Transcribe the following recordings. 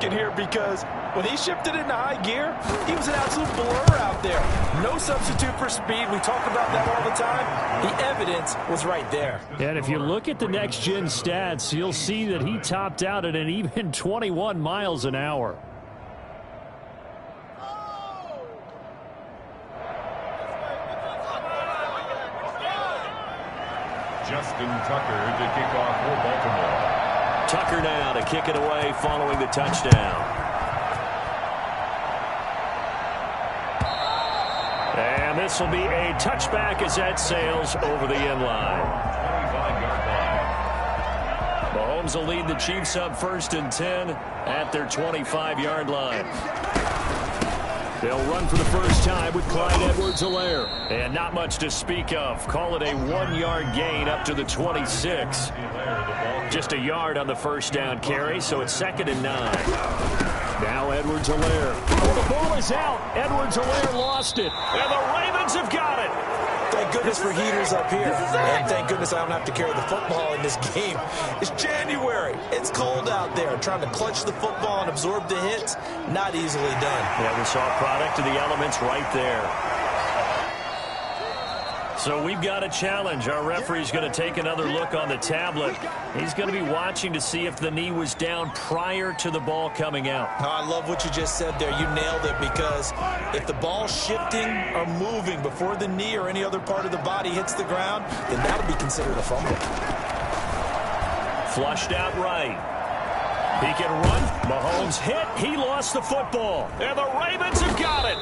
looking here because when he shifted into high gear, he was an absolute blur out there. No substitute for speed. We talk about that all the time. The evidence was right there. And if you look at the next-gen stats, you'll see that he topped out at an even 21 miles an hour. Justin Tucker to kick off for Baltimore. Tucker now to kick it away following the touchdown. And this will be a touchback as that sails over the end line. 25-yard line. Mahomes will lead the Chiefs up 1st and 10 at their 25-yard line. They'll run for the first time with Clyde Edwards-Helaire. And not much to speak of. Call it a 1-yard gain up to the 26. Just a yard on the first down carry, so it's 2nd and 9. Now Edwards-Helaire. Oh, the ball is out. Edwards-Helaire lost it. And the Ravens have got it. Thank goodness for heaters up here. And thank goodness I don't have to carry the football in this game. It's January. It's cold out there. Trying to clutch the football and absorb the hits, not easily done. Yeah, we saw a product of the elements right there. So we've got a challenge. Our referee's going to take another look on the tablet. He's going to be watching to see if the knee was down prior to the ball coming out. Oh, I love what you just said there. You nailed it, because if the ball's shifting or moving before the knee or any other part of the body hits the ground, then that'll be considered a fumble. Flushed out right. He can run. Mahomes hit. He lost the football. And the Ravens have got it.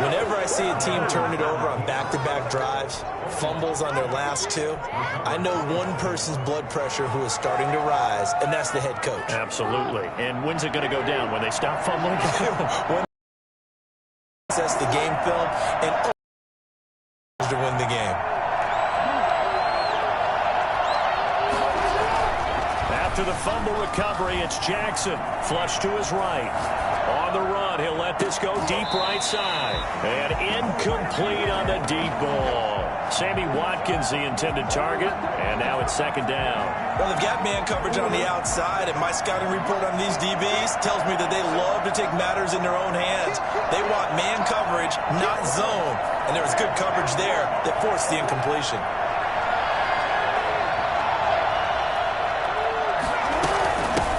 Whenever I see a team turn it over on back-to-back drives, fumbles on their last two, I know one person's blood pressure who is starting to rise, and that's the head coach. Absolutely. And when's it going to go down? When they stop fumbling? When they assess the game film and to win the game. After the fumble recovery, it's Jackson. Flush to his right. On the run, he'll let this go deep right side. And incomplete on the deep ball. Sammy Watkins, the intended target. And now it's 2nd down. Well, they've got man coverage on the outside, and my scouting report on these DBs tells me that they love to take matters in their own hands. They want man coverage, not zone. And there was good coverage there that forced the incompletion.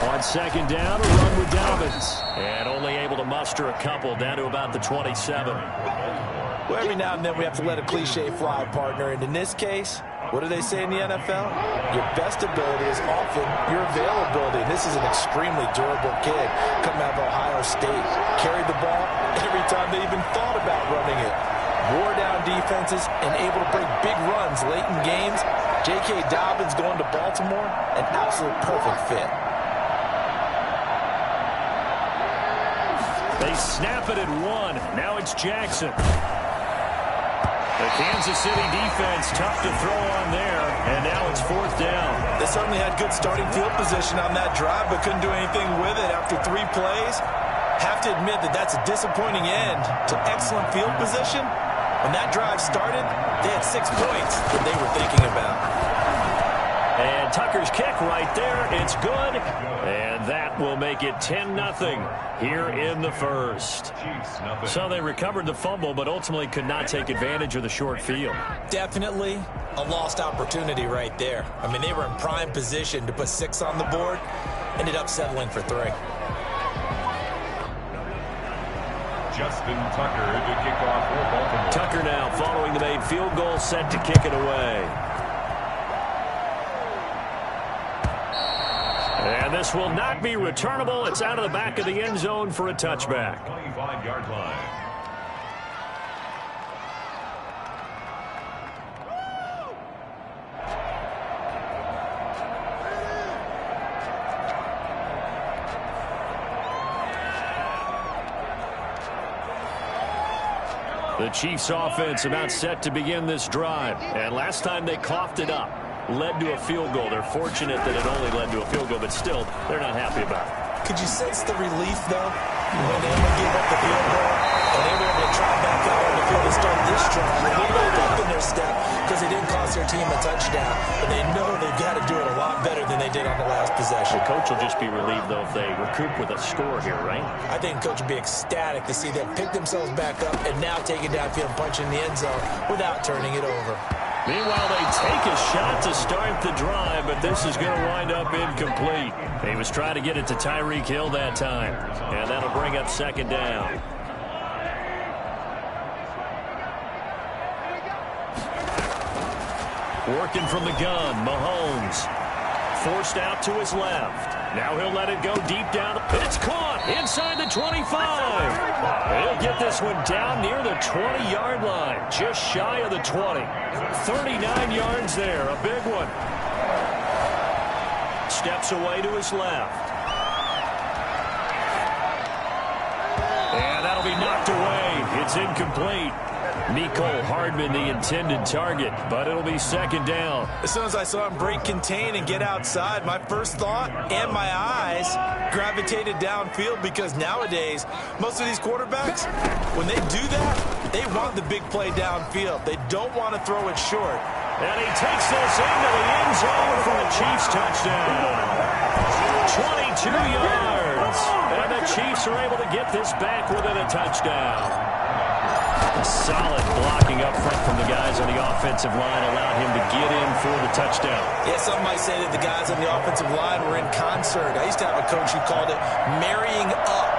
On 2nd down, a run with Dobbins. And only able to muster a couple down to about the 27. Well, every now and then we have to let a cliche fly, partner. And in this case, what do they say in the NFL? Your best ability is often your availability. And this is an extremely durable kid coming out of Ohio State. Carried the ball every time they even thought about running it. Wore down defenses and able to break big runs late in games. J.K. Dobbins going to Baltimore, an absolute perfect fit. They snap it at 1. Now it's Jackson. The Kansas City defense tough to throw on there. And now it's 4th down. They certainly had good starting field position on that drive, but couldn't do anything with it after 3 plays. Have to admit that that's a disappointing end to excellent field position. When that drive started, they had 6 points that they were thinking about. And Tucker's kick right there. It's good. And that will make it 10-0 here in the first. So they recovered the fumble, but ultimately could not take advantage of the short field. Definitely a lost opportunity right there. I mean, they were in prime position to put 6 on the board. Ended up settling for 3. Justin Tucker to kick off for Baltimore. Tucker now following the made field goal, set to kick it away. And this will not be returnable. It's out of the back of the end zone for a touchback. 25-yard line. The Chiefs offense about set to begin this drive. And last time they coughed it up, led to a field goal. They're fortunate that it only led to a field goal, but still, they're not happy about it. Could you sense the relief, though? When they gave up the field goal, and they were able to try back out on the field and start this drive with a little pep in their step because they didn't cost their team a touchdown. But they know they've got to do it a lot better than they did on the last possession. The coach will just be relieved, though, if they recoup with a score here, right? I think the coach will be ecstatic to see them pick themselves back up and now take it downfield and punch in the end zone without turning it over. Meanwhile, they take a shot to start the drive, but this is going to wind up incomplete. He was trying to get it to Tyreek Hill that time, and that'll bring up second down. Working from the gun, Mahomes. Forced out to his left. Now he'll let it go deep down. It's caught inside the 25. He'll get this one down near the 20-yard line, just shy of the 20. 39 yards there, a big one. Steps away to his left. And that'll be knocked away. It's incomplete. Mecole Hardman, the intended target, but it'll be second down. As soon as I saw him break contain and get outside, my first thought and my eyes gravitated downfield because nowadays, most of these quarterbacks, when they do that, they want the big play downfield. They don't want to throw it short. And he takes this into the end zone for a Chiefs touchdown. 22 yards. And the Chiefs are able to get this back within a touchdown. Solid blocking up front from the guys on the offensive line allowed him to get in for the touchdown. Yeah, some might say that the guys on the offensive line were in concert. I used to have a coach who called it marrying up,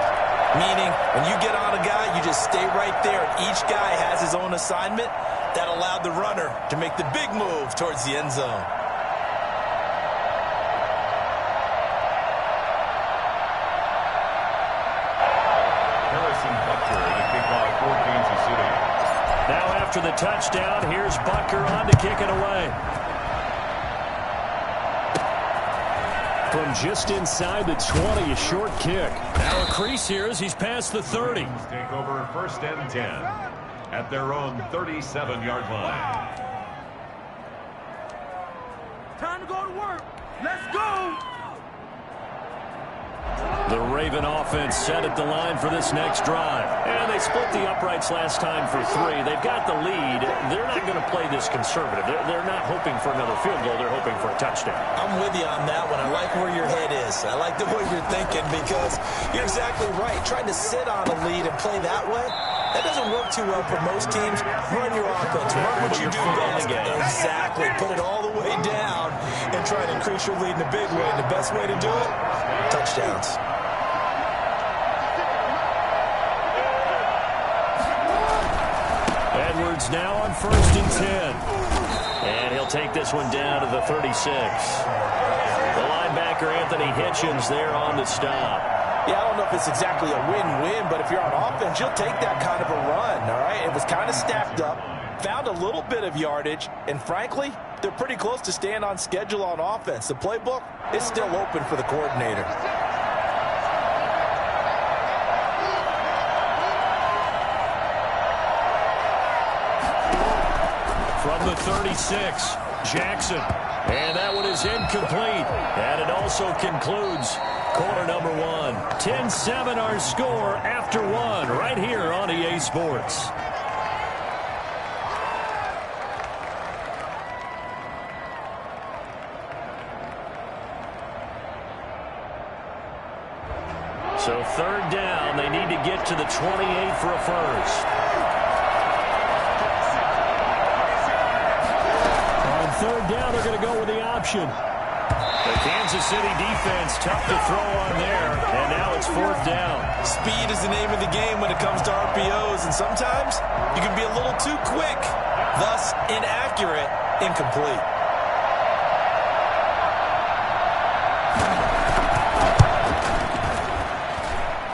meaning when you get on a guy, you just stay right there. Each guy has his own assignment. That allowed the runner to make the big move towards the end zone. Now after the touchdown, here's Butker on to kick it away. From just inside the 20, a short kick. Now a crease here as he's past the 30. Take over first and 10 at their own 37-yard line. Time to go to work. Let's go. The Raven offense set at the line for this next drive. And they split the uprights last time for 3. They've got the lead. They're not going to play this conservative. They're not hoping for another field goal. They're hoping for a touchdown. I'm with you on that one. I like where your head is. I like the way you're thinking because you're exactly right. Trying to sit on a lead and play that way, that doesn't work too well for most teams. Run your offense. Run what you do best. Exactly. Put it all the way down and try to increase your lead in a big way. And the best way to do it, touchdowns. Edwards now on first and 10. And he'll take this one down to the 36. The linebacker, Anthony Hitchens, there on the stop. Yeah, I don't know if it's exactly a win-win, but if you're on offense, you'll take that kind of a run, all right? It was kind of stacked up, found a little bit of yardage, and frankly, they're pretty close to staying on schedule on offense. The playbook is still open for the coordinator. From the 36, Jackson. And that one is incomplete. And it also concludes quarter number 1. 10-7 our score after 1 right here on EA Sports. So third down, they need to get to the 28 for a first. Third down, they're going to go with the option. The Kansas City defense tough to throw on there, and now it's fourth down. Speed is the name of the game when it comes to RPOs, and sometimes you can be a little too quick, thus inaccurate, incomplete.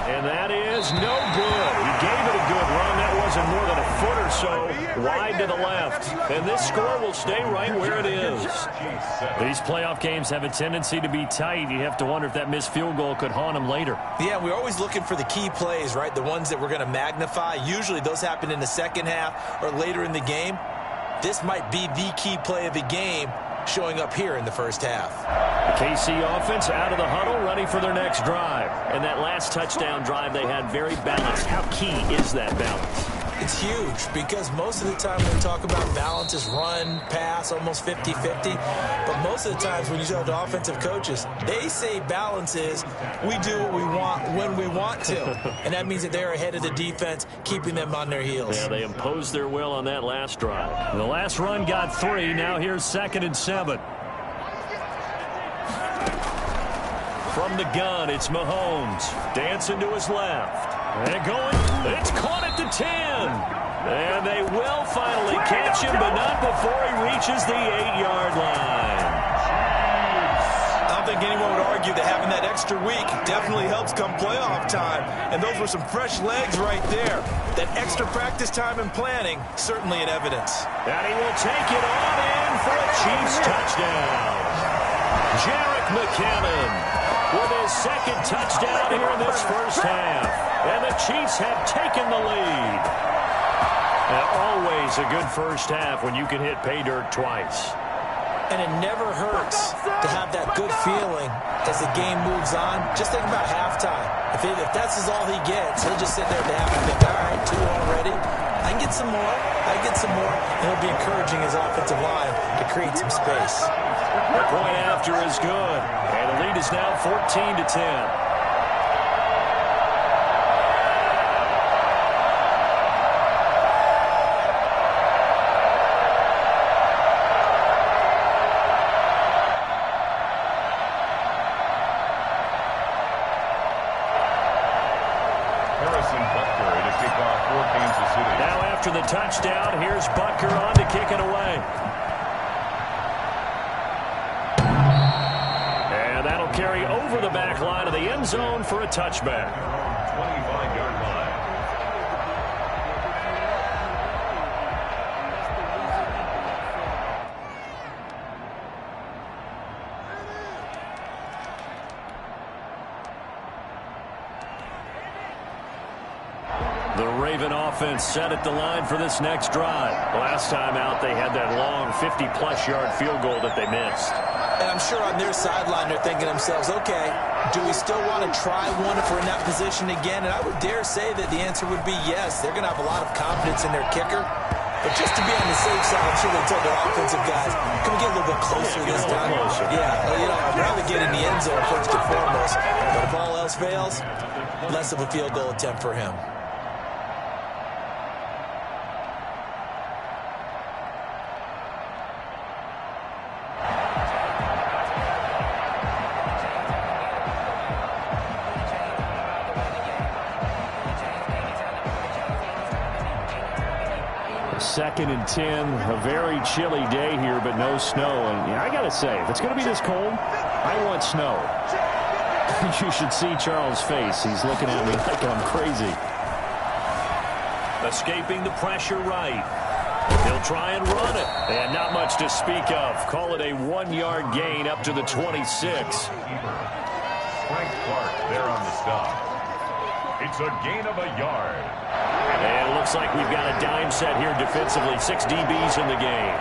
And that is no good. He gave it a good run. That wasn't more than a foot or so wide to the left. And this score will stay right where it is. These playoff games have a tendency to be tight. You have to wonder if that missed field goal could haunt them later. Yeah, we're always looking for the key plays, right? The ones that we're going to magnify. Usually those happen in the second half or later in the game. This might be the key play of the game showing up here in the first half. The KC offense out of the huddle, ready for their next drive. And that last touchdown drive they had very balanced. How key is that balance? It's huge because most of the time when we talk about balance is run, pass, almost 50-50. But most of the times when you talk to offensive coaches, they say balance is we do what we want when we want to. And that means that they're ahead of the defense, keeping them on their heels. Yeah, they imposed their will on that last drive. The last run got 3. Now here's 2nd and 7. From the gun, it's Mahomes. Dancing to his left. And going. It's caught at the 10. And they will finally catch him, but not before he reaches the 8-yard line. I don't think anyone would argue that having that extra week definitely helps come playoff time. And those were some fresh legs right there. That extra practice time and planning, certainly in evidence. And he will take it on in for a Chiefs touchdown. Jerick McKinnon with his 2nd touchdown here in this first half. And the Chiefs have taken the lead. And always a good first half when you can hit pay dirt twice. And it never hurts to have that good feeling as the game moves on. Just think about halftime. If that's all he gets, he'll just sit there at the half and think, all right, 2 already. I can get some more. I can get some more. And he'll be encouraging his offensive line to create some space. The point after is good. And the lead is now 14-10. The touchdown. Here's Butker on to kick it away. And that'll carry over the back line of the end zone for a touchback. 25-yard line. The Raven offense set at the line for this next drive. Last time out, they had that long 50-plus yard field goal that they missed. And I'm sure on their sideline, they're thinking to themselves, okay, do we still want to try one if we're in that position again? And I would dare say that the answer would be yes. They're going to have a lot of confidence in their kicker. But just to be on the safe side, I'm sure they'll tell their offensive guys, can we get a little bit closer this time? Yeah, well, I'd rather get in the end zone first and foremost. But if all else fails, less of a field goal attempt for him. Second and 10, a very chilly day here, but no snow. And I got to say, if it's going to be this cold, I want snow. You should see Charles' face. He's looking at me like I'm crazy. Escaping the pressure right. They'll try and run it. And not much to speak of. Call it a 1-yard gain up to the 26. Frank Clark there on the stop. It's a gain of a yard. And it looks like we've got a dime set here defensively. 6 DBs in the game.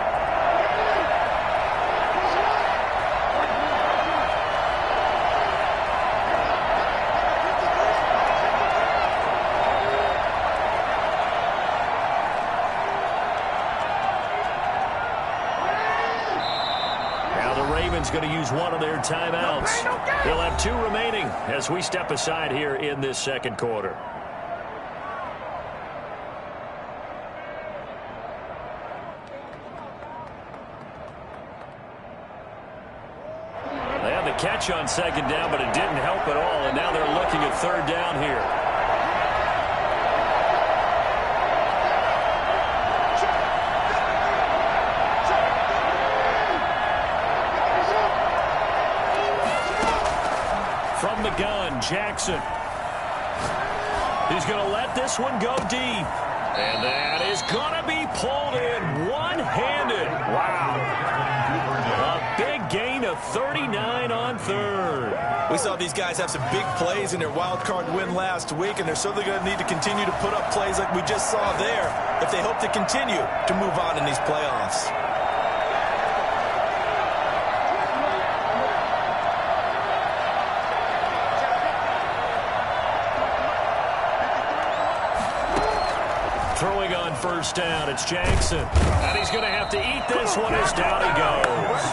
Now the Ravens going to use one of their timeouts. They'll have 2 remaining as we step aside here in this second quarter. Catch on second down, but it didn't help at all, and now they're looking at third down here. From the gun, Jackson. He's going to let this one go deep, and that is going to be pulled in one-handed. Wow. A big gain of 39 on third. We saw these guys have some big plays in their wild card win last week, and they're certainly going to need to continue to put up plays like we just saw there if they hope to continue to move on in these playoffs. Throwing on first down, it's Jackson. And he's going to have to eat this one as down he goes.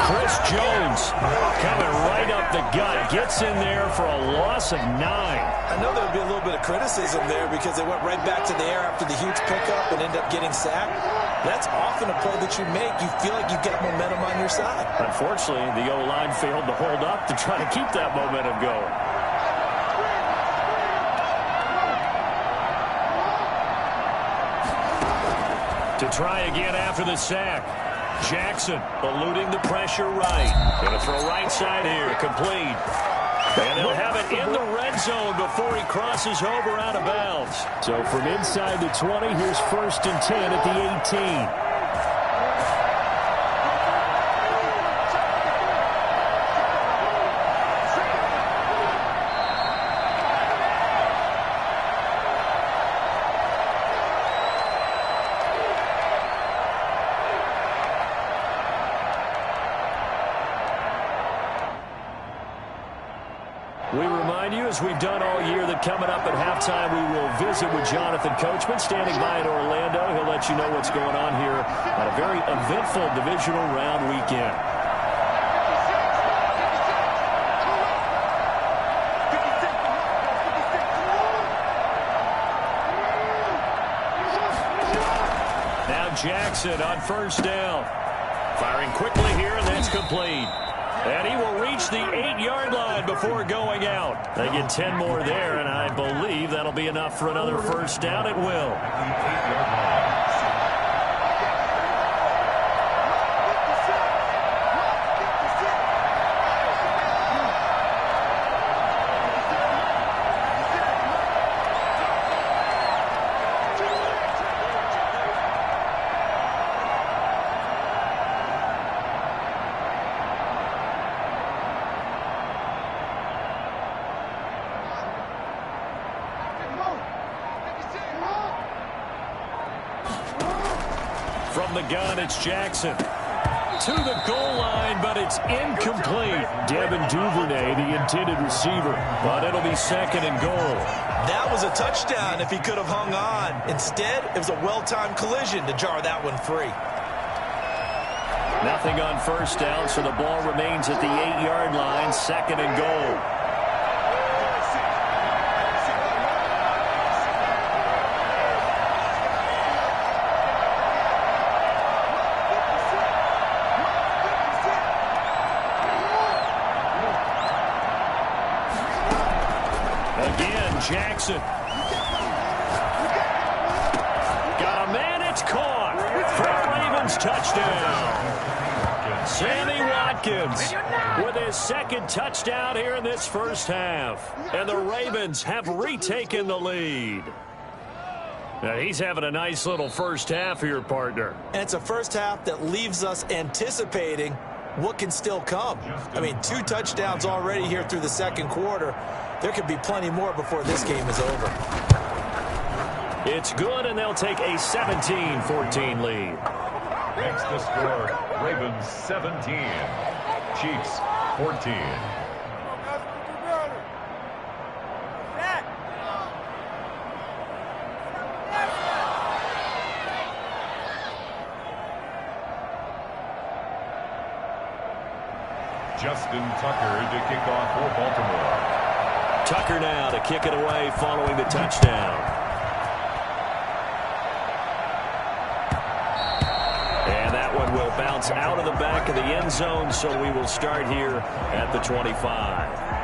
Chris Jones coming right up the gut. Gets in there for a loss of 9. I know there would be a little bit of criticism there because they went right back to the air after the huge pickup and ended up getting sacked. That's often a play that you make. You feel like you've got momentum on your side. Unfortunately, the O-line failed to hold up to try to keep that momentum going. To try again after the sack. Jackson eluding the pressure right. Going to throw right side here. Complete. And he'll have it in the red zone before he crosses over out of bounds. So from inside the 20, here's 1st and 10 at the 18. We remind you, as we've done all year, that coming up at halftime, we will visit with Jonathan Coachman, standing by in Orlando. He'll let you know what's going on here on a very eventful divisional round weekend. Now Jackson on first down. Firing quickly here, and that's complete. And he will reach the 8-yard line before going out. They get 10 more there, and I believe that'll be enough for another first down. It will. From the gun, it's Jackson. To the goal line, but it's incomplete. Devin Duvernay, the intended receiver. But it'll be 2nd and goal. That was a touchdown if he could have hung on. Instead, it was a well-timed collision to jar that one free. Nothing on first down, so the ball remains at the 8-yard line. 2nd and goal. Jackson. Got a man, it's caught. For a Ravens touchdown. Sammy Watkins with his 2nd touchdown here in this first half. And the Ravens have retaken the lead. Now he's having a nice little first half here, partner. And it's a first half that leaves us anticipating what can still come. I mean, 2 touchdowns already here through the 2nd quarter. There could be plenty more before this game is over. It's good, and they'll take a 17-14 lead. Makes the score Ravens 17, Chiefs 14. Justin Tucker to kick off for Baltimore. Tucker now to kick it away following the touchdown. And that one will bounce out of the back of the end zone, so we will start here at the 25.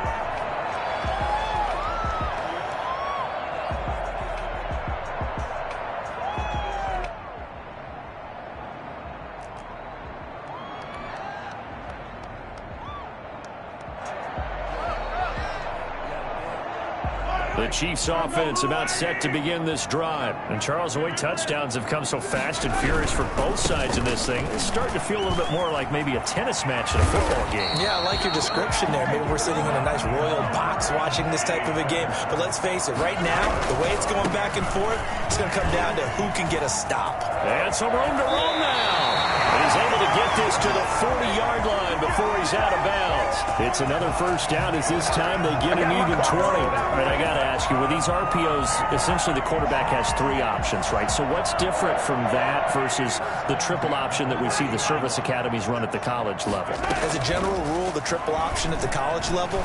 The Chiefs offense about set to begin this drive. And Charles, the way touchdowns have come so fast and furious for both sides of this thing, it's starting to feel a little bit more like maybe a tennis match in a football game. Yeah, I like your description there. Maybe we're sitting in a nice royal box watching this type of a game. But let's face it, right now, the way it's going back and forth, it's going to come down to who can get a stop. And some room to roam now. And he's able to get this to the 40-yard line before he's out of bounds. It's another first down as this time they get an even 20. All right, I got to ask you, with these RPOs, essentially the quarterback has 3 options, right? So what's different from that versus the triple option that we see the service academies run at the college level? As a general rule, the triple option at the college level,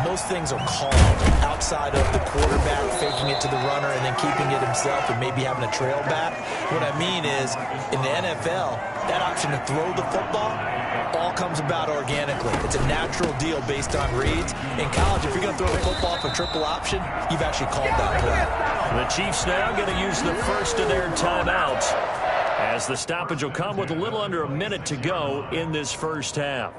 most things are called outside of the quarterback faking it to the runner and then keeping it himself and maybe having a trail back. What I mean is, in the NFL, that option to throw the football all comes about organically. It's a natural deal based on reads. In college, if you're going to throw the football for triple option, you've actually called that play. The Chiefs now going to use the first of their timeouts as the stoppage will come with a little under a minute to go in this first half.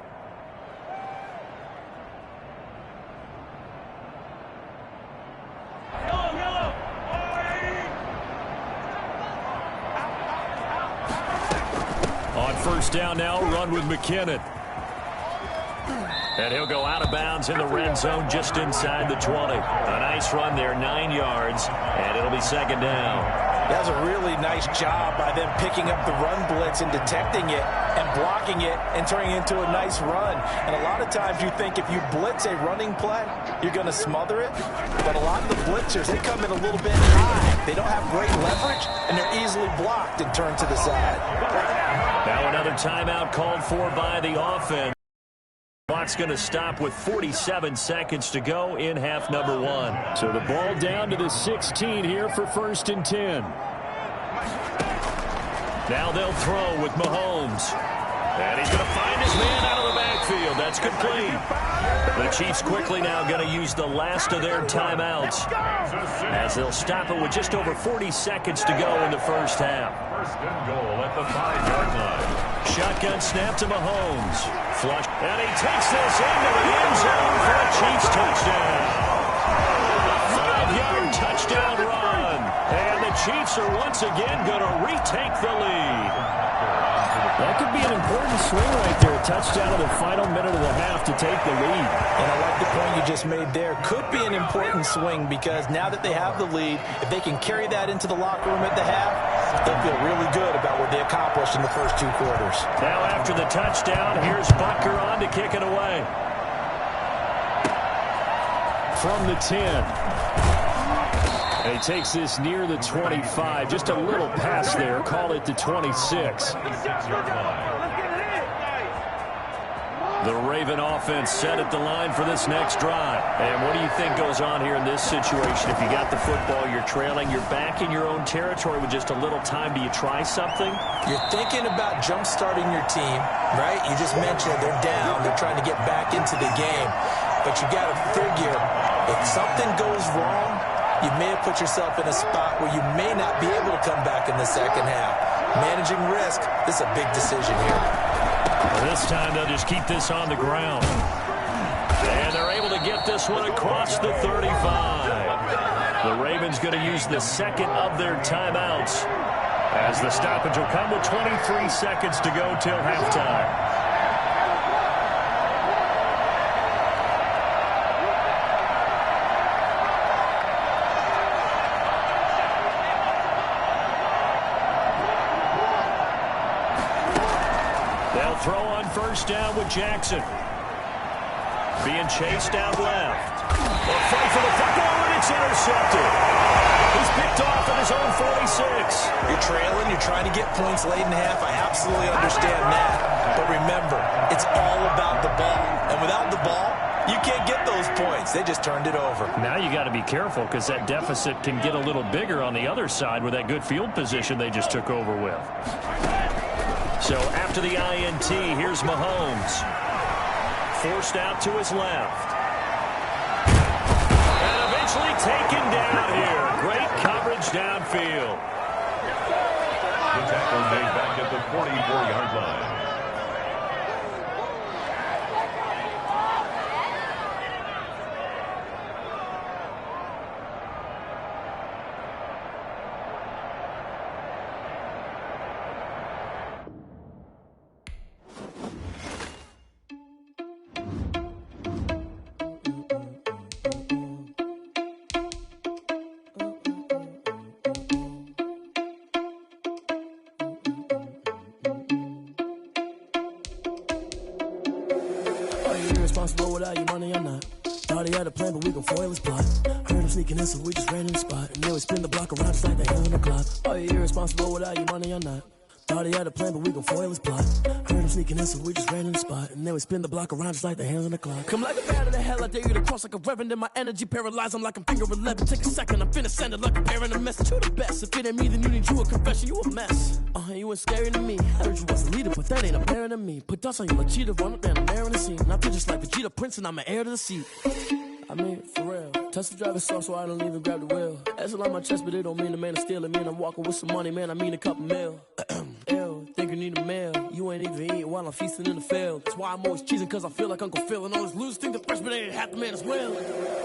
On first down now, run with McKinnon. And he'll go out of bounds in the red zone just inside the 20. A nice run there, 9 yards, and it'll be second down. That was a really nice job by them picking up the run blitz and detecting it and blocking it and turning it into a nice run. And a lot of times you think if you blitz a running play, you're going to smother it. But a lot of the blitzers, they come in a little bit high. They don't have great leverage, and they're easily blocked and turned to the side. Now another timeout called for by the offense. Clock's going to stop with 47 seconds to go in half number 1. So the ball down to the 16 here for 1st and 10. Now they'll throw with Mahomes. And he's going to find his man out of the backfield. That's complete. The Chiefs quickly now going to use the last of their timeouts as they'll stop it with just over 40 seconds to go in the first half. First and goal at the 5-yard line. Shotgun snap to Mahomes. Flush. And he takes this into the end zone for a Chiefs touchdown. 5-yard touchdown run. And the Chiefs are once again going to retake the lead. That could be an important swing right there. A touchdown in the final minute of the half to take the lead. And I like the point you just made there. Could be an important swing because now that they have the lead, if they can carry that into the locker room at the half, they'll feel really good about what they accomplished in the first 2 quarters. Now after the touchdown, here's Butker on to kick it away. From the 10. And he takes this near the 25. Just a little pass there. Call it the 26. The Raven offense set at the line for this next drive. And what do you think goes on here in this situation? If you got the football, you're trailing, you're back in your own territory with just a little time. Do you try something? You're thinking about jump-starting your team, right? You just mentioned they're down. They're trying to get back into the game. But you got to figure if something goes wrong, you may have put yourself in a spot where you may not be able to come back in the second half. Managing risk, this is a big decision here. This time they'll just keep this on the ground. And they're able to get this one across the 35. The Ravens going to use the second of their timeouts as the stoppage will come with 23 seconds to go till halftime. Throw on first down with Jackson. Being chased out left. A fight for the football, and it's intercepted. He's picked off at his own 46. You're trailing. You're trying to get points late in half. I absolutely understand that. But remember, it's all about the ball. And without the ball, you can't get those points. They just turned it over. Now you got to be careful because that deficit can get a little bigger on the other side with that good field position they just took over with. So after the INT, here's Mahomes. Forced out to his left. And eventually taken down here. Great coverage downfield. The tackle made back at the 44-yard line. Are you irresponsible without your money or not? Thought he had a plan, but we gon' foil his plot. Heard him sneaking in, so we just ran in the spot. And then we spin the block around just like the hell in the clock. Are you irresponsible without your money or not? Thought he had a plan, but we gon' foil his plot. Heard him sneaking in, so we just ran in the spot. And then we spin the block around just like the hands on the clock. Come like a bat of the hell, I dare you to cross like a reverend. And my energy paralyzed, I'm like I'm finger 11. Take a second, I'm finna send it like a parent a message. You the best, if it ain't me, then you need you a confession. You a mess, you ain't scary to me. I heard you was a leader, but that ain't apparent to me. Put dust on you like cheetah, run up and I'm airing the scene. I feel just like Vegeta Prince and I'm an heir to the seat. I mean, for real. Tesla driving soft, so I don't even grab the wheel. That's on my chest, but it don't mean the man is stealing. Mean I'm walking with some money, man, I mean a couple mil. Ew, think you need a meal. You ain't even eating while I'm feasting in the field. That's why I'm always cheesing, cause I feel like Uncle Phil. And all those losers think the freshman ain't half the man as well.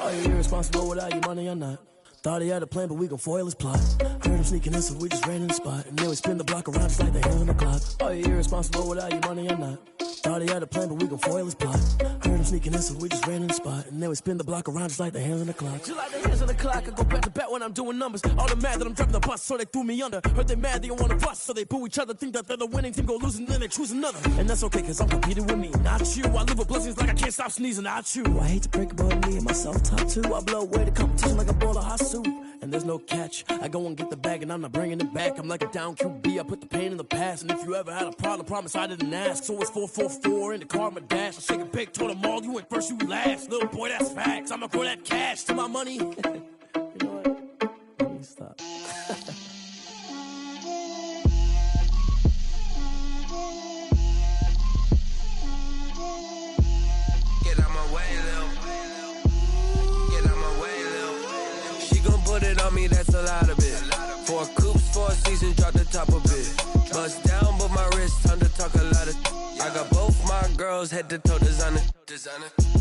Are you irresponsible without your money or not? Thought he had a plan, but we gon' foil his plot. Heard him sneaking in, so we just ran in the spot. And then we spin the block around just like the hands on the clock. Are you irresponsible without your money or not? Thought he had a plan, but we gon' foil his plot. Heard him sneaking in, so we just ran in the spot. And then we spin the block around just like the hands on the clock. Just like the hands on the clock, I go back to back when I'm doing numbers. All the mad that I'm driving the bus, so they threw me under. Heard they mad, they don't wanna bust, so they boo each other. Think that they're the winning team, go losing, then they choose another. And that's okay, cause I'm competing with me, not you. I live with blessings like I can't stop sneezing, not you. I hate to break it, but me and myself top two. I blow away the competition like a bowl of hot soup. And there's no catch. I go and get the bag and I'm not bringing it back. I'm like a down QB, I put the pain in the past. And if you ever had a problem, promise I didn't ask. So it's 444 in the car, my dash. I shake a big, told them all, you went first, you last. Little boy, that's facts. I'ma grow that cash to my money. You know what? Let me stop. Get out my way, Lil. Get out my way, Lil. She gon' put it on me, that's a lot of it. 4 coops, 4 seasons, drop the top of it. Bust down, but my wrist, time to talk a lot of. I got both my girls, head to toe designer.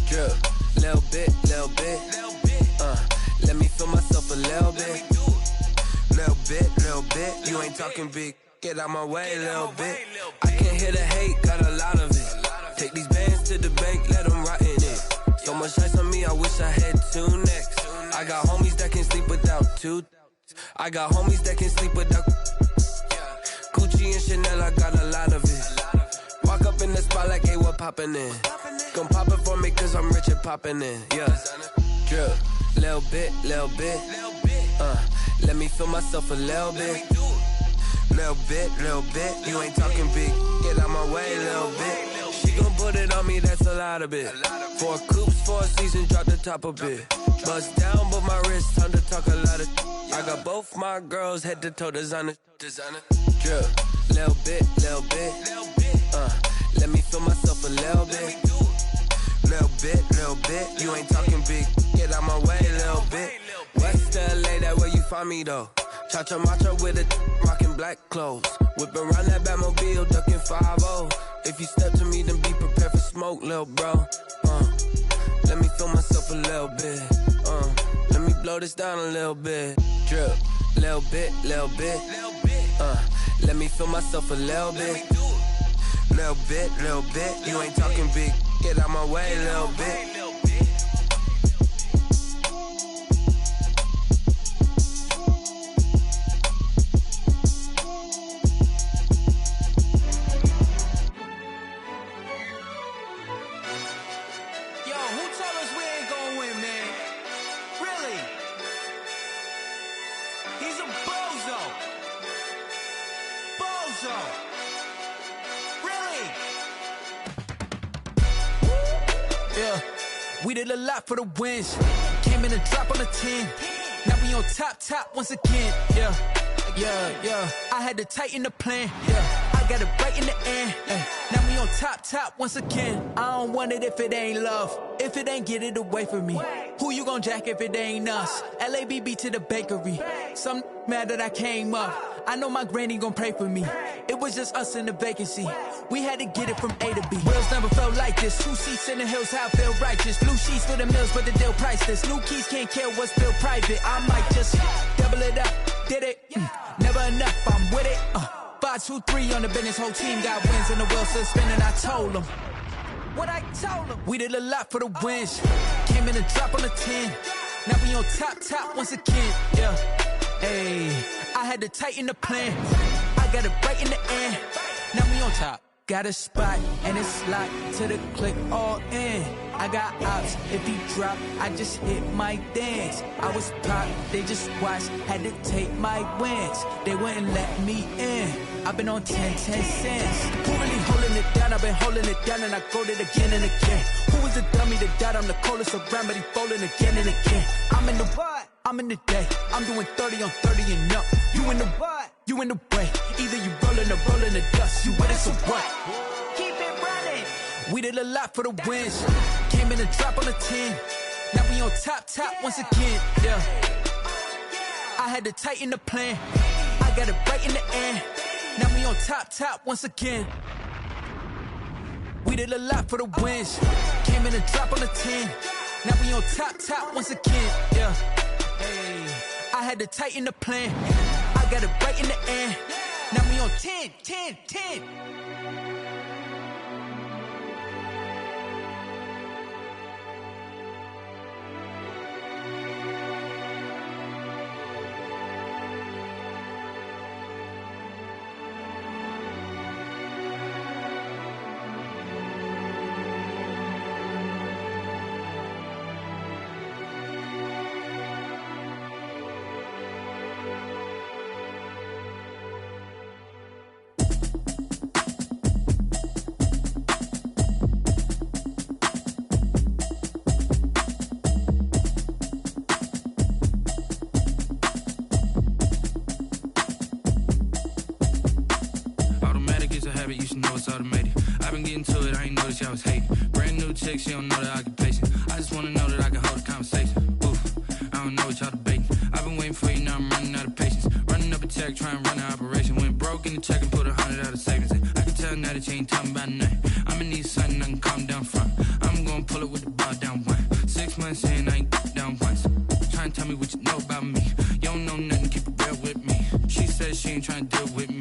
Drip, little bit. Let me feel myself a little bit. Little bit. You ain't talking big. Get out my way, little bit. I can't hear the hate, got a lot of it. Take these bands to the bank, let them rot in it. So much ice on me, I wish I had 2 necks. I got homies that can sleep without 2. I got homies that can sleep without Gucci and Chanel, I got a lot of it. Walk up in the spot like, hey, what poppin' in? Gon' pop it for me cause I'm rich and poppin' in, yeah. Drip, little bit. Let me feel myself a little bit. Little bit. You ain't talking big. Get out my way, little bit. She gon' put it on me, that's a lot of it. 4 coops, 4 seasons, drop the top a bit. Bust down, but my wrist, time to talk a lot of. I got both my girls, head to toe designer. Drip, little bit. Let me feel myself a little bit. Little bit. You ain't talking big. Get out my way, little bit. West LA, that where you find me though. Cha-cha matcha with a rockin' black clothes. Whip around that Batmobile, ducking 5-0. If you step to me, then be prepared for smoke, lil' bro. Let me feel myself a little bit. Let me blow this down a little bit. Drip, little bit. Let me feel myself a little bit. Little bit. You ain't talking big. Get out my way, little bit. We did a lot for the wins. Came in a drop on a 10. Now we on top once again. Yeah. I had to tighten the plan. Yeah. I got it right in the end. Now we on top once again. I don't want it if it ain't love. If it ain't, get it away from me. Who you gon' jack if it ain't us? LABB to the bakery. Some mad that I came up. I know my granny gon' pray for me. It was just us in the vacancy. We had to get it from A to B. Wheels never felt like this. 2 seats in the hills, how I feel righteous. Blue sheets for the mills, but the deal priceless. New keys can't care what's still private. I might just double it up. Did it? Never enough, I'm with it. 5, 2, 3 on the business. Whole team got wins and the wheels still spinning. I told them what I told them. We did a lot for the wins. Came in a drop on a 10. Now we on top once again. Yeah. Hey, I had to tighten the plan. I got it right in the end. Now we on top. Got a spot and it's locked to the click all in. I got ops, if he drop, I just hit my dance. I was pop, they just watched, had to take my wins. They wouldn't let me in. I've been on 10 cents. Who really holding it down? I've been holding it down and I go it again and again. Who was the dummy that died? I'm the coldest around, but he folding again and again. I'm in the what? I'm in the day. I'm doing 30 on 30 and up. You in the what? You in the way. Either you rolling or rolling the dust. You with it, so what? Keep it running. We did a lot for the wins. Came in and drop on the 10. Now we on top once again. Yeah. I had to tighten the plan. I got it right in the end. Now we on top once again. We did a lot for the wins. Came in and drop on the 10. Now we on top once again. Yeah. Hey. I had to tighten the plan. I got it right in the end. Now we on 10. You should know it's automated. I've been getting to it, I ain't noticed y'all was hating. Brand new chick, she don't know the occupation. I just wanna know that I can hold a conversation. Oof, I don't know what y'all debating. I've been waiting for you, now I'm running out of patience. Running up a check, trying to run an operation. Went broke in the check and put 100 out of savings in. I can tell now that you ain't talking about nothing. I'ma need something I can calm down front. I'm gonna pull it with the bar down one. 6 months in, I ain't down once. Trying to tell me what you know about me. You don't know nothing, keep it real with me. She says she ain't trying to deal with me.